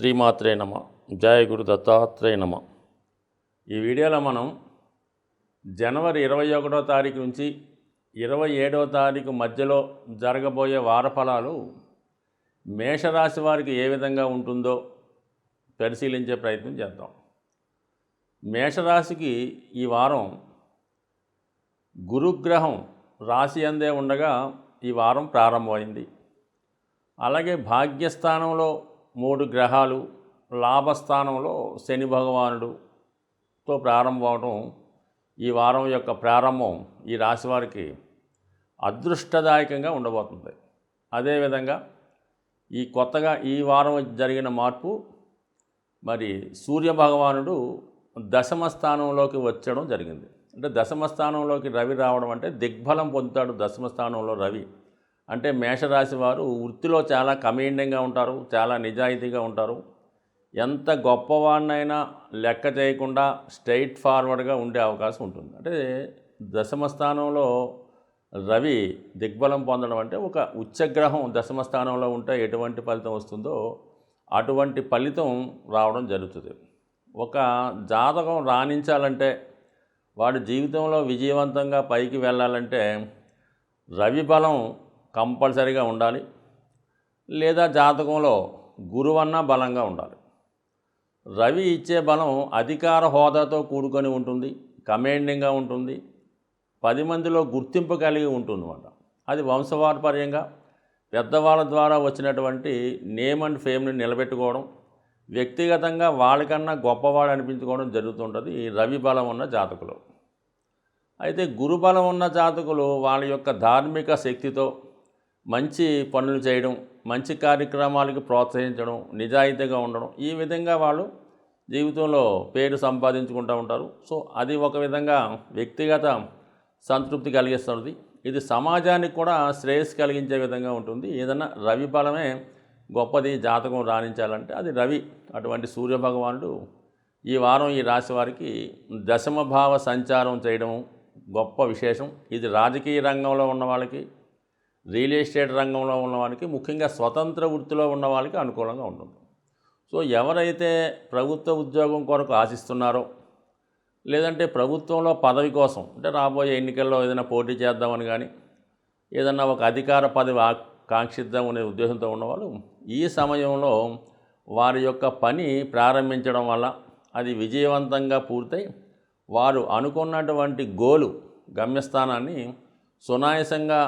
శ్రీమాత్రే నమ. జయ గురు దత్తాత్రేయ నమ. ఈ వీడియోలో మనం జనవరి 21వ తారీఖు నుంచి 27వ తారీఖు మధ్యలో జరగబోయే వారఫలాలు మేషరాశి వారికి ఏ విధంగా ఉంటుందో పరిశీలించే ప్రయత్నం చేద్దాం. మేషరాశికి ఈ వారం గురుగ్రహం రాశి అందే ఉండగా ఈ వారం ప్రారంభమైంది. అలాగే భాగ్యస్థానంలో 3 గ్రహాలు, లాభస్థానంలో శని భగవానుడుతో ప్రారంభం అవడం ఈ వారం యొక్క ప్రారంభం ఈ రాశి వారికి అదృష్టదాయకంగా ఉండబోతుంది. అదేవిధంగా ఈ కొత్తగా ఈ వారం జరిగిన మార్పు, మరి సూర్య భగవానుడు దశమ స్థానంలోకి వచ్చడం జరిగింది. అంటే దశమ స్థానంలోకి రవి రావడం అంటే దిగ్బలం పొందుతాడు. దశమ స్థానంలో రవి అంటే మేషరాశి వారు వృత్తిలో చాలా కమాండింగ్గా ఉంటారు, చాలా నిజాయితీగా ఉంటారు. ఎంత గొప్పవాడినైనా లెక్క చేయకుండా స్ట్రైట్ ఫార్వర్డ్గా ఉండే అవకాశం ఉంటుంది. అంటే దశమ స్థానంలో రవి దిగ్బలం పొందడం అంటే ఒక ఉచ్చగ్రహం దశమ స్థానంలో ఉంటే ఎటువంటి ఫలితం వస్తుందో అటువంటి ఫలితం రావడం జరుగుతుంది. ఒక జాతకం రాణించాలంటే, వాడి జీవితంలో విజయవంతంగా పైకి వెళ్ళాలంటే రవి బలం కంపల్సరీగా ఉండాలి, లేదా జాతకంలో గురువన్నా బలంగా ఉండాలి. రవి ఇచ్చే బలం అధికార హోదాతో కూడుకొని ఉంటుంది, కమాండింగ్గా ఉంటుంది, 10 మందిలో గుర్తింపు కలిగి ఉంటుందన్నమాట. అది వంశపారంపర్యంగా పెద్దవాళ్ళ ద్వారా వచ్చినటువంటి నేమ్ అండ్ ఫేమ్ని నిలబెట్టుకోవడం, వ్యక్తిగతంగా వాళ్ళకన్నా గొప్పవాడు అనిపించుకోవడం జరుగుతుంటుంది ఈ రవి బలం ఉన్న జాతకులు. అయితే గురుబలం ఉన్న జాతకులు వాళ్ళ యొక్క ధార్మిక శక్తితో మంచి పనులు చేయడం, మంచి కార్యక్రమాలకు ప్రోత్సహించడం, నిజాయితీగా ఉండడం, ఈ విధంగా వాళ్ళు జీవితంలో పేరు సంపాదించుకుంటూ ఉంటారు. సో అది ఒక విధంగా వ్యక్తిగత సంతృప్తి కలిగిస్తుంది. ఇది సమాజానికి కూడా శ్రేయస్సు కలిగించే విధంగా ఉంటుంది. ఏదైనా రవి బలమే గొప్పది జాతకం రాణించాలంటే అది రవి. అటువంటి సూర్యభగవానుడు ఈ వారం ఈ రాశి వారికి దశమ భావ సంచారం చేయడం గొప్ప విశేషం. ఇది రాజకీయ రంగంలో ఉన్న వాళ్ళకి, రియల్ ఎస్టేట్ రంగంలో ఉన్న వాళ్ళకి, ముఖ్యంగా స్వతంత్ర వృత్తిలో ఉన్న వాళ్ళకి అనుకూలంగా ఉంటుంది. సో ఎవరైతే ప్రభుత్వ ఉద్యోగం కొరకు ఆశిస్తున్నారో, లేదంటే ప్రభుత్వంలో పదవి కోసం అంటే రాబోయే ఎన్నికల్లో ఏదైనా పోటీ చేద్దామని కానీ, ఏదన్నా ఒక అధికార పదవి కాంక్షిద్దామనే ఉద్దేశంతో ఉన్నవాళ్ళు ఈ సమయంలో వారి యొక్క పని ప్రారంభించడం వల్ల అది విజయవంతంగా పూర్తయి వారు అనుకున్నటువంటి గోలు, గమ్యస్థానాన్ని సునాయాసంగా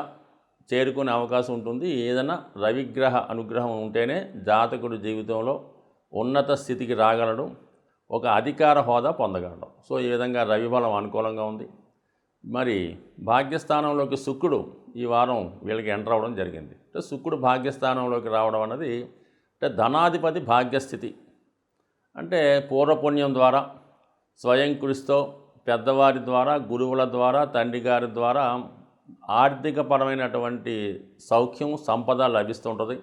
చేరుకునే అవకాశం ఉంటుంది. ఏదైనా రవిగ్రహ అనుగ్రహం ఉంటేనే జాతకుడు జీవితంలో ఉన్నత స్థితికి రాగలడు, ఒక అధికార హోదా పొందగలడు. సో ఈ విధంగా రవి బలం అనుకూలంగా ఉంది. మరి భాగ్యస్థానంలోకి శుక్రుడు ఈ వారం వీళ్ళకి ఎంటర్ అవ్వడం జరిగింది. అంటే శుక్రుడు భాగ్యస్థానంలోకి రావడం అన్నది అంటే ధనాధిపతి భాగ్యస్థితి. అంటే పూర్వపుణ్యం ద్వారా, స్వయం కృషితో, పెద్దవారి ద్వారా, గురువుల ద్వారా, తండ్రి గారి ద్వారా ఆర్థికపరమైనటువంటి సౌఖ్యం, సంపద లభిస్తుంటుంది.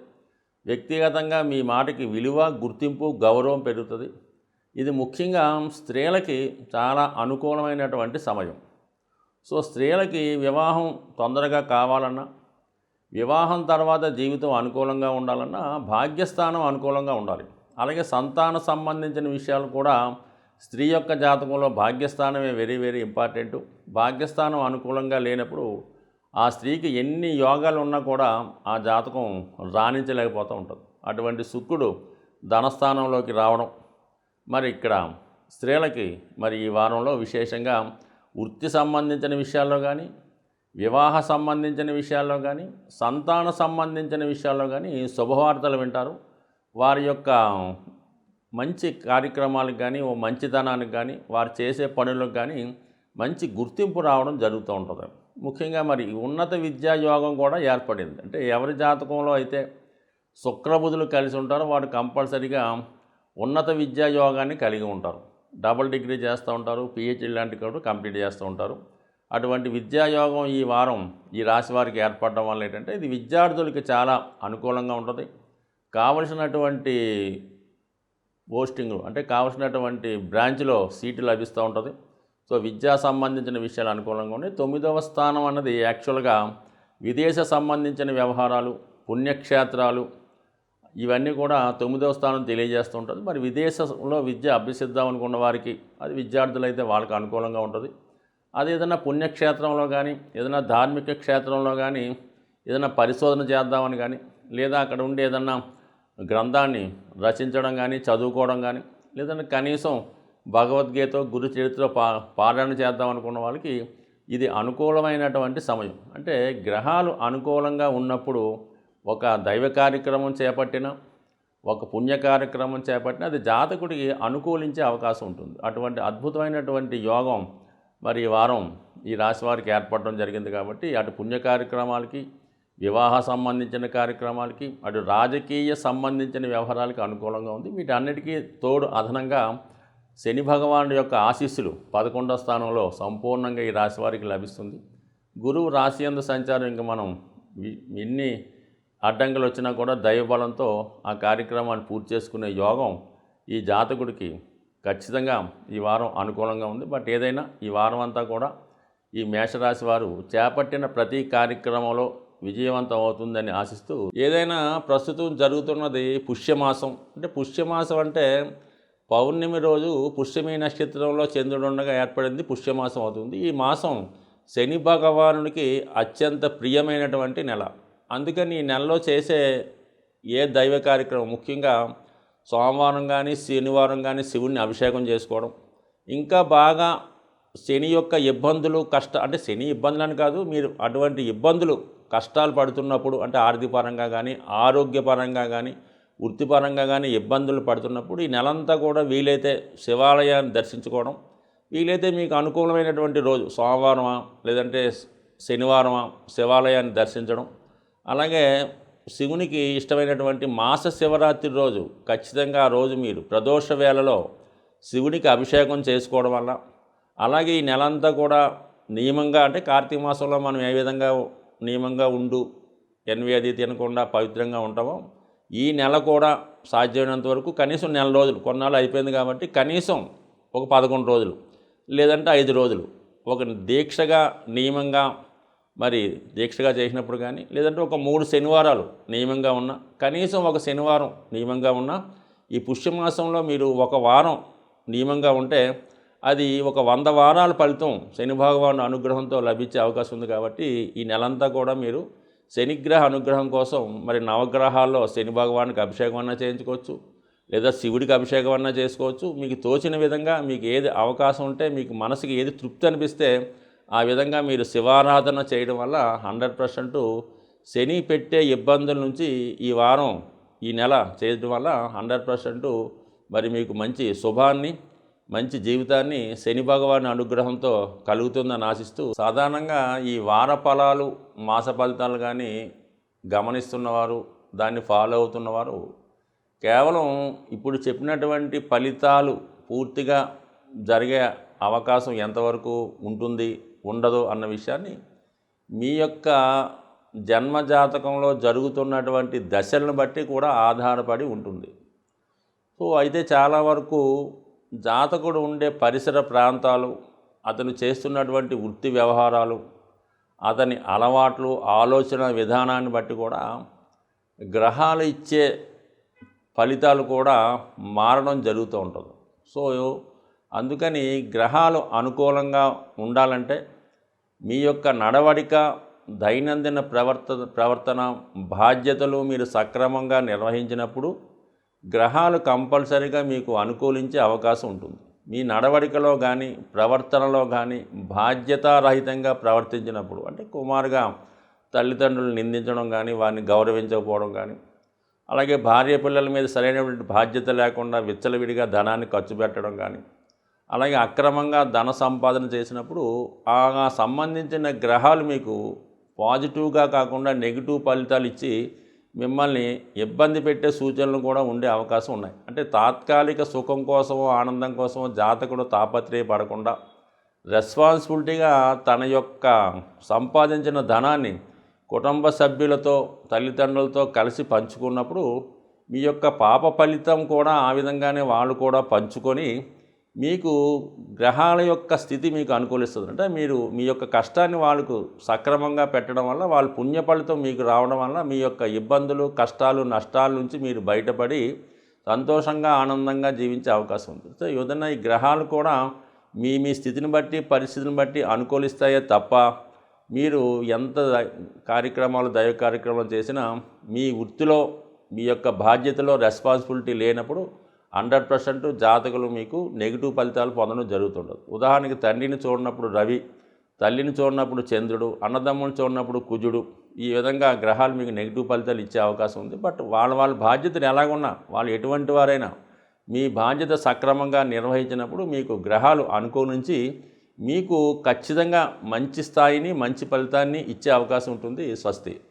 వ్యక్తిగతంగా మీ మాటకి విలువ, గుర్తింపు, గౌరవం పెరుగుతుంది. ఇది ముఖ్యంగా స్త్రీలకి చాలా అనుకూలమైనటువంటి సమయం. సో స్త్రీలకి వివాహం తొందరగా కావాలన్నా, వివాహం తర్వాత జీవితం అనుకూలంగా ఉండాలన్నా భాగ్యస్థానం అనుకూలంగా ఉండాలి. అలాగే సంతాన సంబంధించిన విషయాలు కూడా స్త్రీ యొక్క జాతకంలో భాగ్యస్థానమే వెరీ వెరీ ఇంపార్టెంట్. భాగ్యస్థానం అనుకూలంగా లేనప్పుడు ఆ స్త్రీకి ఎన్ని యోగాలు ఉన్నా కూడా ఆ జాతకం రాణించలేకపోతూ ఉంటుంది. అటువంటి శుక్రుడు ధనస్థానంలోకి రావడం మరి ఇక్కడ స్త్రీలకి మరి ఈ వారంలో విశేషంగా వృత్తి సంబంధించిన విషయాల్లో కానీ, వివాహ సంబంధించిన విషయాల్లో కానీ, సంతాన సంబంధించిన విషయాల్లో కానీ శుభవార్తలు వింటారు. వారి యొక్క మంచి కార్యక్రమాలకు కానీ, ఓ మంచితనానికి కానీ, వారు చేసే పనులకు కానీ మంచి గుర్తింపు రావడం జరుగుతూ ఉంటుంది. ముఖ్యంగా మరి ఉన్నత విద్యా యోగం కూడా ఏర్పడింది. అంటే ఎవరి జాతకంలో అయితే శుక్రబుధులు కలిసి ఉంటారో వాడు కంపల్సరీగా ఉన్నత విద్యా యోగాన్ని కలిగి ఉంటారు. డబుల్ డిగ్రీ చేస్తూ ఉంటారు, పిహెచ్డీ లాంటివి కూడా కంప్లీట్ చేస్తూ ఉంటారు. అటువంటి విద్యాయోగం ఈ వారం ఈ రాశి వారికి ఏర్పడడం వల్ల ఏంటంటే ఇది విద్యార్థులకి చాలా అనుకూలంగా ఉంటుంది. కావలసినటువంటి పోస్టింగ్లు అంటే కావలసినటువంటి బ్రాంచ్లో సీటు లభిస్తూ ఉంటుంది. సో విద్యా సంబంధించిన విషయాలు అనుకూలంగా ఉన్నాయి. 9వ స్థానం అన్నది యాక్చువల్గా విదేశ సంబంధించిన వ్యవహారాలు, పుణ్యక్షేత్రాలు, ఇవన్నీ కూడా 9వ స్థానం తెలియజేస్తూ ఉంటుంది. మరి విదేశంలో విద్య అభ్యసిద్దాం అనుకున్న వారికి, అది విద్యార్థులైతే వాళ్ళకి అనుకూలంగా ఉంటుంది. అది ఏదైనా పుణ్యక్షేత్రంలో కానీ, ఏదైనా ధార్మిక క్షేత్రంలో కానీ, ఏదైనా పరిశోధన చేద్దామని కానీ, లేదా అక్కడ ఉండి ఏదన్నా గ్రంథాన్ని రచించడం కానీ, చదువుకోవడం కానీ, లేదంటే కనీసం భగవద్గీత, గురు చరిత్ర పారాయణ చేద్దాం అనుకున్న వాళ్ళకి ఇది అనుకూలమైనటువంటి సమయం. అంటే గ్రహాలు అనుకూలంగా ఉన్నప్పుడు ఒక దైవ కార్యక్రమం చేపట్టినా, ఒక పుణ్య కార్యక్రమం చేపట్టినా అది జాతకుడికి అనుకూలించే అవకాశం ఉంటుంది. అటువంటి అద్భుతమైనటువంటి యోగం మరి ఈ వారం ఈ రాశి వారికి ఏర్పడడం జరిగింది. కాబట్టి అటు పుణ్య కార్యక్రమాలకి, వివాహ సంబంధించిన కార్యక్రమాలకి, అటు రాజకీయ సంబంధించిన వ్యవహారాలకి అనుకూలంగా ఉంది. వీటన్నిటికీ తోడు అదనంగా శని భగవానుడి యొక్క ఆశీస్సులు 11వ స్థానంలో సంపూర్ణంగా ఈ రాశి వారికి లభిస్తుంది. గురువు రాశి యందు సంచారం ఇంకా మనం ఎన్ని అడ్డంకులు వచ్చినా కూడా దైవబలంతో ఆ కార్యక్రమాన్ని పూర్తి చేసుకునే యోగం ఈ జాతకుడికి ఖచ్చితంగా ఈ వారం అనుకూలంగా ఉంది. బట్ ఏదైనా ఈ వారం అంతా కూడా ఈ మేషరాశి వారు చేపట్టిన ప్రతి కార్యక్రమంలో విజయవంతం అవుతుందని ఆశిస్తూ, ఏదైనా ప్రస్తుతం జరుగుతున్నది పుష్యమాసం. అంటే పుష్యమాసం అంటే పౌర్ణమి రోజు పుష్యమి నక్షత్రంలో చంద్రుడుండగా ఏర్పడింది పుష్యమాసం అవుతుంది. ఈ మాసం శని భగవానుడికి అత్యంత ప్రియమైనటువంటి నెల. అందుకని ఈ నెలలో చేసే ఏ దైవ కార్యక్రమం, ముఖ్యంగా సోమవారం కానీ శనివారం కానీ శివుణ్ణి అభిషేకం చేసుకోవడం, ఇంకా బాగా శని యొక్క ఇబ్బందులు అంటే శని ఇబ్బందులు అని కాదు, మీరు అటువంటి ఇబ్బందులు కష్టాలు పడుతున్నప్పుడు, అంటే ఆర్థికపరంగా కానీ, ఆరోగ్యపరంగా కానీ, వృత్తిపరంగా కానీ ఇబ్బందులు పడుతున్నప్పుడు ఈ నెలంతా కూడా వీలైతే శివాలయాన్ని దర్శించుకోవడం, వీలైతే మీకు అనుకూలమైనటువంటి రోజు సోమవారమా లేదంటే శనివారమా శివాలయాన్ని దర్శించడం, అలాగే శివునికి ఇష్టమైనటువంటి మాస శివరాత్రి రోజు ఖచ్చితంగా ఆ రోజు మీరు ప్రదోష వేళలో శివునికి అభిషేకం చేసుకోవడం వల్ల, అలాగే ఈ నెలంతా కూడా నియమంగా, అంటే కార్తీక మాసంలో మనం ఏ విధంగా నియమంగా ఉండు ఎన్వి అది తినకుండా పవిత్రంగా ఉంటామో, ఈ నెల కూడా సాధ్యమైనంత వరకు కనీసం నెల రోజులు, కొన్నాళ్ళు అయిపోయింది కాబట్టి కనీసం ఒక 11 రోజులు లేదంటే 5 రోజులు ఒక దీక్షగా నియమంగా, మరి దీక్షగా చేసినప్పుడు కానీ, లేదంటే ఒక 3 శనివారాలు నియమంగా ఉన్న, కనీసం ఒక శనివారం నియమంగా ఉన్న, ఈ పుష్యమాసంలో మీరు ఒక వారం నియమంగా ఉంటే అది ఒక 100 వారాల ఫలితం శని భగవాను అనుగ్రహంతో లభించే అవకాశం ఉంది. కాబట్టి ఈ నెలంతా కూడా మీరు శనిగ్రహ అనుగ్రహం కోసం మరి నవగ్రహాల్లో శని భగవానికి అభిషేకం అన్నా చేయించుకోవచ్చు, లేదా శివుడికి అభిషేకం అన్నా చేసుకోవచ్చు. మీకు తోచిన విధంగా మీకు ఏది అవకాశం ఉంటే, మీకు మనసుకి ఏది తృప్తి అనిపిస్తే ఆ విధంగా మీరు శివారాధన చేయడం వల్ల 100% శని పెట్టే ఇబ్బందుల నుంచి ఈ వారం, ఈ నెల చేయడం వల్ల 100% మరి మీకు మంచి శుభాన్ని, మంచి జీవితాన్ని శని భగవాని అనుగ్రహంతో కలుగుతుందని ఆశిస్తూ, సాధారణంగా ఈ వార ఫలాలు, మాస ఫలితాలు కానీ గమనిస్తున్నవారు, దాన్ని ఫాలో అవుతున్నవారు కేవలం ఇప్పుడు చెప్పినటువంటి ఫలితాలు పూర్తిగా జరిగే అవకాశం ఎంతవరకు ఉంటుంది, ఉండదు అన్న విషయాన్ని మీ యొక్క జన్మజాతకంలో జరుగుతున్నటువంటి దశలను బట్టి కూడా ఆధారపడి ఉంటుంది. సో అయితే చాలా వరకు జాతకుడు ఉండే పరిసర ప్రాంతాలు, అతను చేస్తున్నటువంటి వృత్తి వ్యవహారాలు, అతని అలవాట్లు, ఆలోచన విధానాన్ని బట్టి కూడా గ్రహాలు ఇచ్చే ఫలితాలు కూడా మారడం జరుగుతూ ఉంటుంది. సో అందుకని గ్రహాలు అనుకూలంగా ఉండాలంటే మీ యొక్క నడవడిక, దైనందిన ప్రవర్తన, బాధ్యతలు మీరు సక్రమంగా నిర్వహించినప్పుడు గ్రహాలు కంపల్సరీగా మీకు అనుకూలించే అవకాశం ఉంటుంది. మీ నడవడికలో కానీ, ప్రవర్తనలో కానీ బాధ్యతారహితంగా ప్రవర్తించినప్పుడు, అంటే కుమారుగా తల్లిదండ్రులు నిందించడం కానీ, వారిని గౌరవించకపోవడం కానీ, అలాగే భార్య పిల్లల మీద సరైనటువంటి బాధ్యత లేకుండా విచ్చలవిడిగా ధనాన్ని ఖర్చు పెట్టడం కానీ, అలాగే అక్రమంగా ధన సంపాదన చేసినప్పుడు ఆ సంబంధించిన గ్రహాలు మీకు పాజిటివ్గా కాకుండా నెగిటివ్ ఫలితాలు ఇచ్చి మిమ్మల్ని ఇబ్బంది పెట్టే సూచనలు కూడా ఉండే అవకాశం ఉన్నాయి. అంటే తాత్కాలిక సుఖం కోసమో, ఆనందం కోసమో జాతకుడు తాపత్రయపడకుండా రెస్పాన్సిబిలిటీగా తన యొక్క సంపాదించిన ధనాన్ని కుటుంబ సభ్యులతో, తల్లిదండ్రులతో కలిసి పంచుకున్నప్పుడు మీ యొక్క పాప ఫలితం కూడా ఆ విధంగానే వాళ్ళు కూడా పంచుకొని మీకు గ్రహాల యొక్క స్థితి మీకు అనుకూలిస్తుంది. అంటే మీరు మీ యొక్క కష్టాన్ని వాళ్ళకు సక్రమంగా పెట్టడం వల్ల వాళ్ళు పుణ్య ఫలితం మీకు రావడం వల్ల మీ యొక్క ఇబ్బందులు, కష్టాలు, నష్టాల నుంచి మీరు బయటపడి సంతోషంగా, ఆనందంగా జీవించే అవకాశం ఉంది. సో ఏదైనా ఈ గ్రహాలు కూడా మీ మీ స్థితిని బట్టి, పరిస్థితిని బట్టి అనుకూలిస్తాయే తప్ప మీరు ఎంత కార్యక్రమాలు, దైవ కార్యక్రమాలు చేసినా మీ వృత్తిలో, మీ యొక్క బాధ్యతలో రెస్పాన్సిబిలిటీ లేనప్పుడు 100% జాతకులు మీకు నెగిటివ్ ఫలితాలు పొందడం జరుగుతుండదు. ఉదాహరణకి తండ్రిని చూడనప్పుడు రవి, తల్లిని చూడనప్పుడు చంద్రుడు, అన్నదమ్ముని చూడనప్పుడు కుజుడు, ఈ విధంగా గ్రహాలు మీకు నెగిటివ్ ఫలితాలు ఇచ్చే అవకాశం ఉంది. బట్ వాళ్ళ బాధ్యతలు ఎలాగున్నా, వాళ్ళు ఎటువంటి వారైనా మీ బాధ్యత సక్రమంగా నిర్వహించినప్పుడు మీకు గ్రహాలు అనుకూలించి మీకు ఖచ్చితంగా మంచి స్థాయిని, మంచి ఫలితాన్ని ఇచ్చే అవకాశం ఉంటుంది. స్వస్తి.